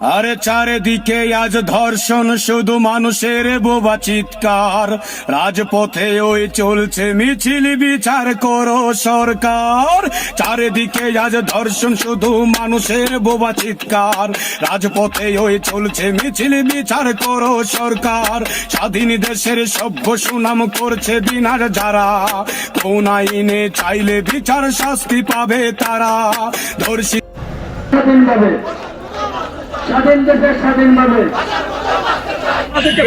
আরে চারিদিকে আজ ধর্ষণ, শুধু মানুষের বোবা চিৎকার। রাজপথে ওই চলছে মিছিল, বিচার করো সরকার। চারিদিকে আজ ধর্ষণ, শুধু মানুষের বোবা চিৎকার। রাজপথে ওই চলছে মিছিল, বিচার করো সরকার। স্বাধীন দেশের সভ্য সুনাম করছে বিনাশ যারা, কোন আইনে চাইলে বিচার শাস্তি পাবে তারা। ধর্ষী স্বাধীন দেশে স্বাধীনভাবে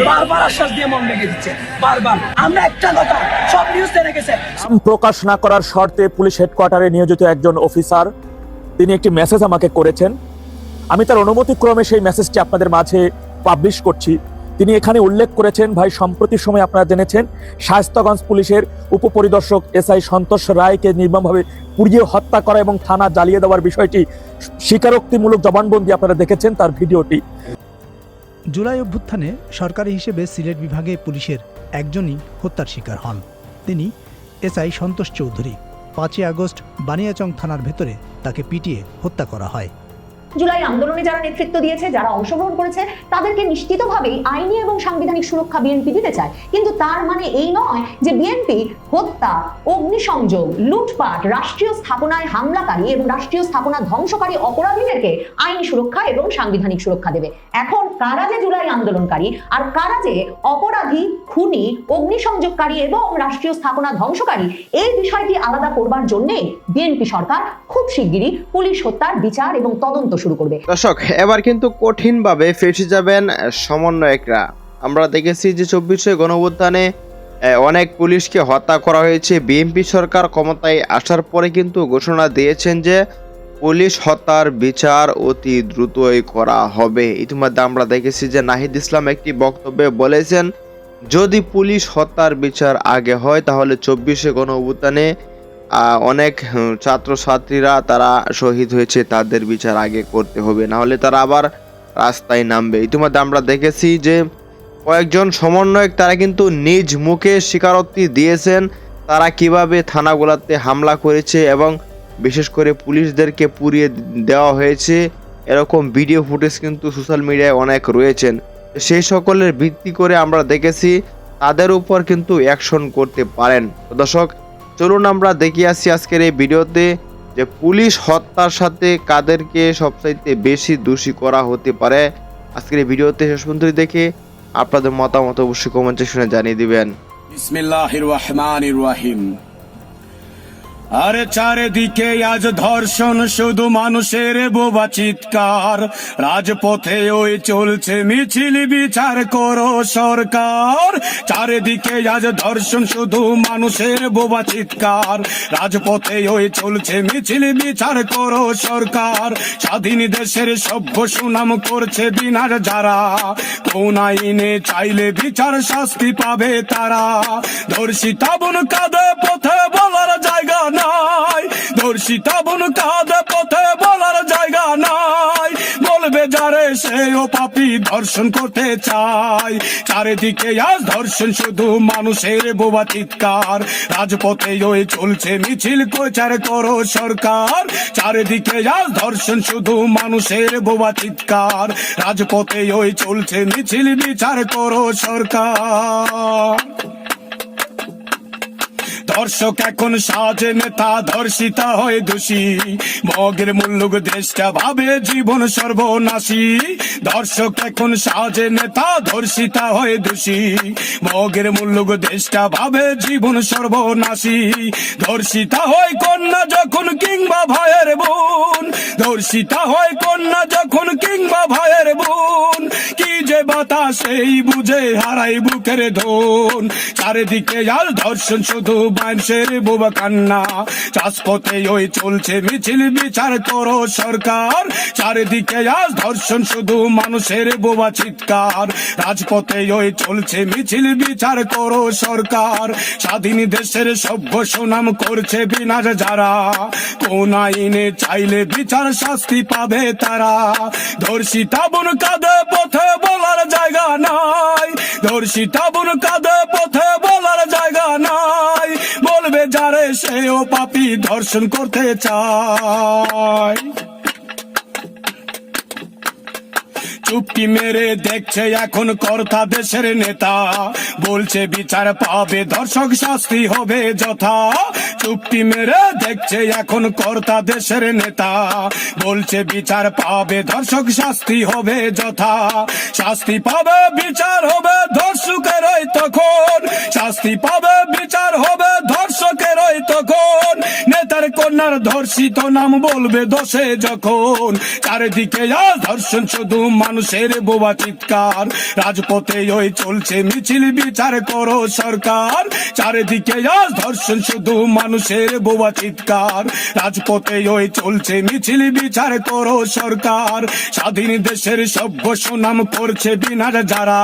বারবার আশ্বাস দিয়ে মন রেখে দিচ্ছে, বারবার। আমরা একটা কথা সব নিউজে রেখেছে, নাম প্রকাশ না করার শর্তে পুলিশ হেডকোয়ার্টারে নিয়োজিত একজন অফিসার তিনি একটি মেসেজ আমাকে করেছেন। আমি তার অনুমতিক্রমে সেই মেসেজটি আপনাদের মাঝে পাবলিশ করছি। তিনি এখানে উল্লেখ করেছেন, ভাই সম্প্রতি সময় আপনারা জেনেছেন শায়েস্তাগঞ্জ পুলিশের উপপরিদর্শক এসআই সন্তোষ রায়কে নির্মমভাবে পুড়িয়ে হত্যা করা এবং থানা জ্বালিয়ে দেওয়ার বিষয়টি স্বীকারোক্তিমূলক জবানবন্দি আপনারা দেখেছেন তার ভিডিওটি। জুলাই অভ্যুত্থানে সরকারি হিসেবে সিলেট বিভাগে পুলিশের একজনই হত্যার শিকার হন। তিনি এসআই সন্তোষ চৌধুরী। 5ই আগস্ট বানিয়াচং থানার ভেতরে তাকে পিটিয়ে হত্যা করা হয়। জুলাই আন্দোলনে যারা নেতৃত্ব দিয়েছে, যারা অংশগ্রহণ করেছে, তাদেরকে নিশ্চিতভাবেই আইনি এবং সাংবিধানিক সুরক্ষা বিএনপি দিতে চায়। কিন্তু তার মানে এই নয় যে বিএনপি হত্যা, অগ্নিসংযোগ, লুটপাট, রাষ্ট্রীয় স্থাপনায় হামলাকারী এবং রাষ্ট্রীয় স্থাপনা ধ্বংসকারী অপরাধীদেরকে আইনি সুরক্ষা এবং সাংবিধানিক সুরক্ষা দেবে। এখন কারা যে জুলাই আন্দোলনকারী আর কারা যে অপরাধী, খুনি, অগ্নিসংযোগকারী এবং রাষ্ট্রীয় স্থাপনা ধ্বংসকারী, এই বিষয়টি আলাদা করবার জন্যে বিএনপি সরকার খুব শিগগিরই পুলিশ হত্যার বিচার এবং তদন্ত শুরু করবে। দর্শক, এবার কিন্তু কঠিনভাবে ফেঁসে যাবেন সমন্বয়করা। আমরা দেখেছি যে 24শে গণঅভ্যুত্থানে অনেক পুলিশকে হত্যা করা হয়েছে। বিএনপি সরকার ক্ষমতায় আসার পরে কিন্তু ঘোষণা দিয়েছেন যে পুলিশ হত্যার বিচার অতি দ্রুতই করা হবে। ইতিমধ্যে আমরা দেখেছি যে নাহিদ ইসলাম একটি বক্তব্যে বলেছেন, যদি পুলিশ হত্যার বিচার আগে হয় তাহলে 24শে গণঅভ্যুত্থানে অনেক ছাত্রছাত্রীরা তারা শহীদ হয়েছে, তাদের বিচার আগে করতে হবে, না হলে তারা আবার রাস্তায় নামবে। ইতিমধ্যে আমরা দেখেছি যে কয়েকজন সমন্বয়ক তারা কিন্তু নিজ মুখে স্বীকারোক্তি দিয়েছেন তারা কিভাবে থানাগুলোতে হামলা করেছে এবং বিশেষ করে পুলিশদেরকে পুড়িয়ে দেওয়া হয়েছে। এরকম ভিডিও ফুটেজ কিন্তু সোশ্যাল মিডিয়ায় অনেক রয়েছেন। সেই সকলের ভিত্তি করে আমরা দেখেছি তাদের উপর কিন্তু অ্যাকশন করতে পারেন। দর্শক, চলুন আমরা দেখে আসি আজকের এই ভিডিওতে যে পুলিশ হত্যার সাথে কাদেরকে সবচাইতে বেশি দোষী করা হতে পারে। আজকের এই ভিডিওতে শেষ পর্যন্ত দেখে আপনাদের মতামত অবশ্যই কমেন্ট সেকশনে জানিয়ে দিবেন। বিসমিল্লাহির রহমানির রহিম। আরে চারিদিকে আজ ধর্ষণ, শুধু মানুষের বোবা চিৎকার। রাজপথে ওই চলছে মিছিল, বিচার করো সরকার। চারিদিকে আজ ধর্ষণ, শুধু মানুষের বোবা চিৎকার। রাজপথে ওই চলছে মিছিল, বিচার করো সরকার। স্বাধীন দেশের সভ্য সুনাম করছে বিনাশ যারা, কোন আইনে চাইলে বিচার শাস্তি পাবে তারা। ধর্ষিতা বোন কাঁদে পথে বলার জায়গা নাই, ধর্ষিতা বোন কাঁদে পথে বলার জায়গা নাই। বলবে যারে সেও পাপী, ধর্ষণ করতে চায়। চারিদিকে আজ ধর্ষণ, শুধু মানুষের বোবা চিৎকার। রাজপথে ওই চলছে মিছিল, বিচার করো সরকার। চারিদিকে আজ ধর্ষণ, শুধু মানুষের বোবা চিৎকার। রাজপথে ওই চলছে মিছিল, বিচার করো সরকার। ধর্ষক এখন সাজে নেতা, ধর্ষিতা হয়ে দোষী। মগের মুল্লুক দেশটা ভাবে জীবন সর্বনাশী। ধর্ষক এখন সাজে নেতা, ধর্ষিতা হয়ে দোষী। মগের মুল্লুক দেশটা ভাবে জীবন সর্বনাশী। ধর্ষিতা হয় কন্যা যখন কিংবা ভাইয়ের বোন, ধর্ষিতা হয় কন্যা যখন কিংবা ভাইয়ের বোন। কি যে বাতাস সেই বুঝে হারাই বুকের ধন। চারিদিকে আর ধর্ষণ, শুধু মানুষের বোবা কান্না। রাজপথে ওই চলছে মিছিল, বিচার করো সরকার। চারিদিকে আজ ধর্ষণ, শুধু মানুষের বোবা চিৎকার। রাজপথে ওই চলছে মিছিল, বিচার করো সরকার। স্বাধীন দেশের সভ্য সুনাম করছে বিনাশ যারা, কোন আইনে চাইলে বিচার শাস্তি পাবে তারা। ধর্ষিতা বোন কাঁদে পথে বলার জায়গা নাই, ধর্ষিতা বোন কাঁদে পথে বলার জায়গা নাই। বলবে যারে সেও পাপী, ধর্ষণ করতে চায়। চুপটি মেরে দেখছে এখন কর্তা দেশের নেতা, বলছে বিচার পাবে ধর্ষক শাস্তি হবে যথা। চুপটি মেরে দেখছে এখন কর্তা দেশের নেতা, বলছে বিচার পাবে ধর্ষক শাস্তি হবে যথা। শাস্তি পাবে বিচার হবে ধর্ষকেরই তখন, শাস্তি পাবে বিচার হবে ধর্ষকেরই তখন। নেতার কন্যার ধর্ষিত নাম বলবে দোষে যখন, চারিদিকে আজ ধর্ষণ শুধু মানুষের বোবা চিৎকার। রাজপথে ওই চলছে মিছিল বিচার করো সরকার, চারিদিকে আজ ধর্ষণ শুধু মানুষের বোবা চিৎকার। রাজপথে ওই চলছে মিছিল বিচার করো সরকার। স্বাধীন দেশের সভ্য সুনাম করছে বিনার যারা,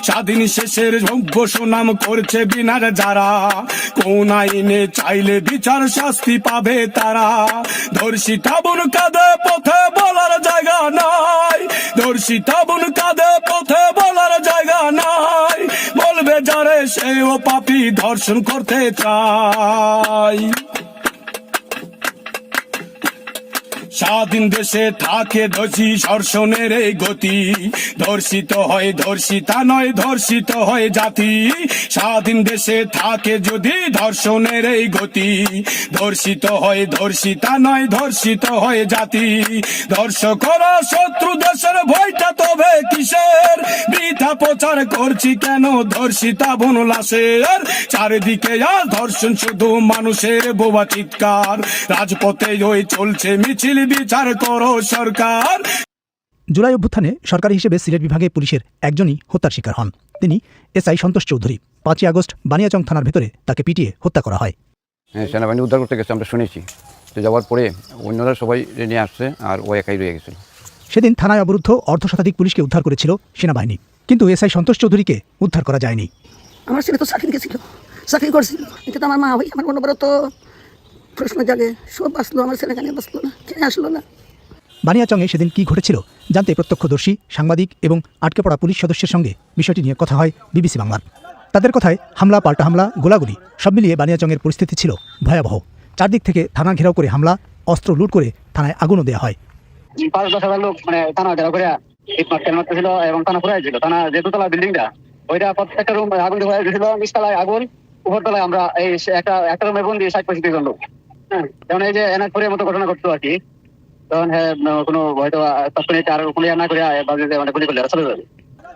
স্বাধীন শেষের সভ্য সুনাম করছে বিনার যারা। কোন আইনে চাইলে বিচার শাস্তি পাবে তারা। ধর্ষিতা বোন কাঁদে পথে বলার জায়গা নাই, ধর্ষিতা বোন কাঁদে পথে বলার জায়গা নাই। বলবে যারে সেও পাপী ধর্ষণ করতে চায়। স্বাধীন দেশে থাকে দোষী ধর্ষণের এই গতি, ধর্ষিত হয় ধর্ষিতা নয় ধর্ষিত হয় জাতি। স্বাধীন দেশে থাকে যদি ধর্ষণের এই গতি, ধর্ষিত হয় ধর্ষিতা নয় ধর্ষিত হয় জাতি। ধর্ষকরা শত্রু দেশের ভয়টা তবে কিসের, বৃথা প্রচার করছি কেন ধর্ষিতা বোন লাশের। চারিদিকে আজ ধর্ষণ শুধু মানুষের বোবা চিৎকার। রাজপথে ওই চলছে মিছিল বিচার করো সরকার। জুলাই অভ্যুত্থানে সরকারি হিসেবে সিলেট বিভাগে পুলিশের একজনই হত্যার শিকার হন। তিনি এসআই সন্তোষ চৌধুরী। 5 আগস্ট বানিয়াচং থানার ভেতরে তাকে পিটিয়ে হত্যা করা হয়। হ্যাঁ, সেনাবাহিনী উদ্ধার করতে গেছে আমরা শুনেছি। তো যাওয়ার পরে অন্যরা সবাই নিয়ে আসছে আর ও একাই রয়ে গেছিল। সেদিন থানায় অবরুদ্ধ অর্ধশতাধিক পুলিশকে উদ্ধার করেছিল সেনাবাহিনী, কিন্তু এসআই সন্তোষ চৌধুরীকে উদ্ধার করা যায়নি। আমার ছেলে তো চাকরি গেছিল, চাকরি করছিল, এটা তো আমার মা ভাই আমার মনে তো প্রশ্ন জাগে, সব বাঁচলো, আমার ছেলে কেন বাঁচলো না, কেন আসলো না। বানিয়াচংয়ে সেদিন কী ঘটেছিল জানতে প্রত্যক্ষদর্শী, সাংবাদিক এবং আটকে পড়া পুলিশ সদস্যের সঙ্গে বিষয়টি নিয়ে কথা হয় বিবিসি বাংলার। তাদের কথায় হামলা, পাল্টা হামলা, গোলাগুলি সব মিলিয়ে বানিয়াচংয়ের পরিস্থিতি ছিল ভয়াবহ। চারদিক থেকে থানা ঘেরাও করে হামলা, অস্ত্র লুট করে থানায় আগুনও দেওয়া হয়। 5-10 লোক মানে থানা ঘেরাও করে মারতেছিল এবং থানা পুরাই ছিল। থানা যে দোতলা বিল্ডিংটা ওইটা প্রত্যেকটা রুম আগুন ধরে দিয়েছিল। নিচতলায় আগুন, উপরতলায় আমরা এই একটা রুমে বন্দি 60-65 জন লোক। হ্যাঁ, যেমন এই যে এনাজপুরের মতো ঘটনা ঘটতো আর কি, তখন কোনো হয়তো তৎক্ষণিক আর কোনো না করে গুলি করলে চলে যাবে।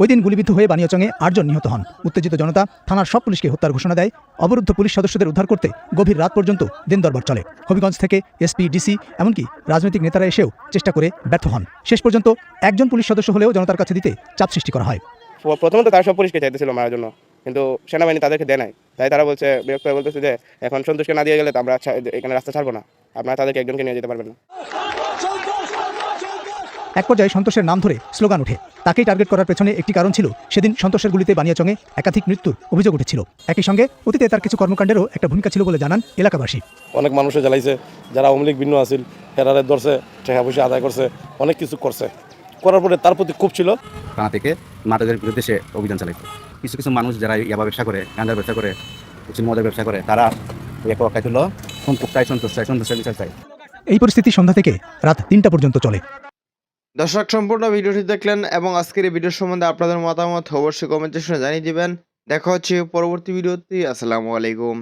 ওই দিন গুলিবিদ্ধ হয়ে বানিয়াচংয়ে 8 জন নিহত হন। উত্তেজিত জনতা থানার সব পুলিশকে হত্যার ঘোষণা দেয়। অবরুদ্ধ পুলিশ সদস্যদের উদ্ধার করতে গভীর রাত পর্যন্ত দিন দরবার চলে। হবিগঞ্জ থেকে এসপি, ডিসি এমনকি রাজনৈতিক নেতারা এসেও চেষ্টা করে ব্যর্থ হন। শেষ পর্যন্ত একজন পুলিশ সদস্য হলেও জনতার কাছে দিতে চাপ সৃষ্টি করা হয়। প্রথমত তারা সব পুলিশকে চাইতেছিল মারার জন্য, কিন্তু সেনাবাহিনী তাদেরকে দেয় নাই। তাই তারা বলছে, বিরক্ত হয়ে বলতেছে যে এখন সন্তোষকে না দিয়ে গেলে তো আমরা এখানে রাস্তা ছাড়বো না, আপনারা তাদেরকে একজনকে নিয়ে যেতে পারবেন না। এক পর্যায়ে সন্তোষের নাম ধরে স্লোগান ওঠে। তাকেই টার্গেট করার পেছনে একটি কারণ ছিল সেদিন সন্তোষের গুলিতে বানিয়াচংয়ে একাধিক মৃত্যুর অভিযোগ উঠেছিল। একই সঙ্গে অতীতে তার কিছু কর্মকাণ্ডেরও একটা ভূমিকা ছিল বলে জানান এলাকাবাসী। অনেক মানুষে জ্বালাইছে, যারা আওয়ামী লীগ ভিন্ন আছিল হেরারে ধরছে, টাকা পয়সা আদায় করছে, অনেক কিছু করছে। করার পরে তার প্রতি খুব ছিল। থানা থেকে মাদকের বিরুদ্ধে সে অভিযান চালাইত। কিছু কিছু মানুষ যারা ইয়াবা ব্যবসা করে, গাঁজার ব্যবসা করে, কিছু মদের ব্যবসা করে, তারা একাই তুলল সম্পূর্ণ সন্তুষ্ট চাই। এই পরিস্থিতি সন্ধ্যা থেকে রাত 3টা পর্যন্ত চলে। দর্শক, সম্পূর্ণ ভিডিওটি দেখলেন এবং আজকের এই ভিডিও সম্বন্ধে আপনাদের মতামত অবশ্যই কমেন্ট সেকশনে জানিয়ে দিবেন। দেখা হচ্ছে পরবর্তী ভিডিওতে। আসসালামু আলাইকুম।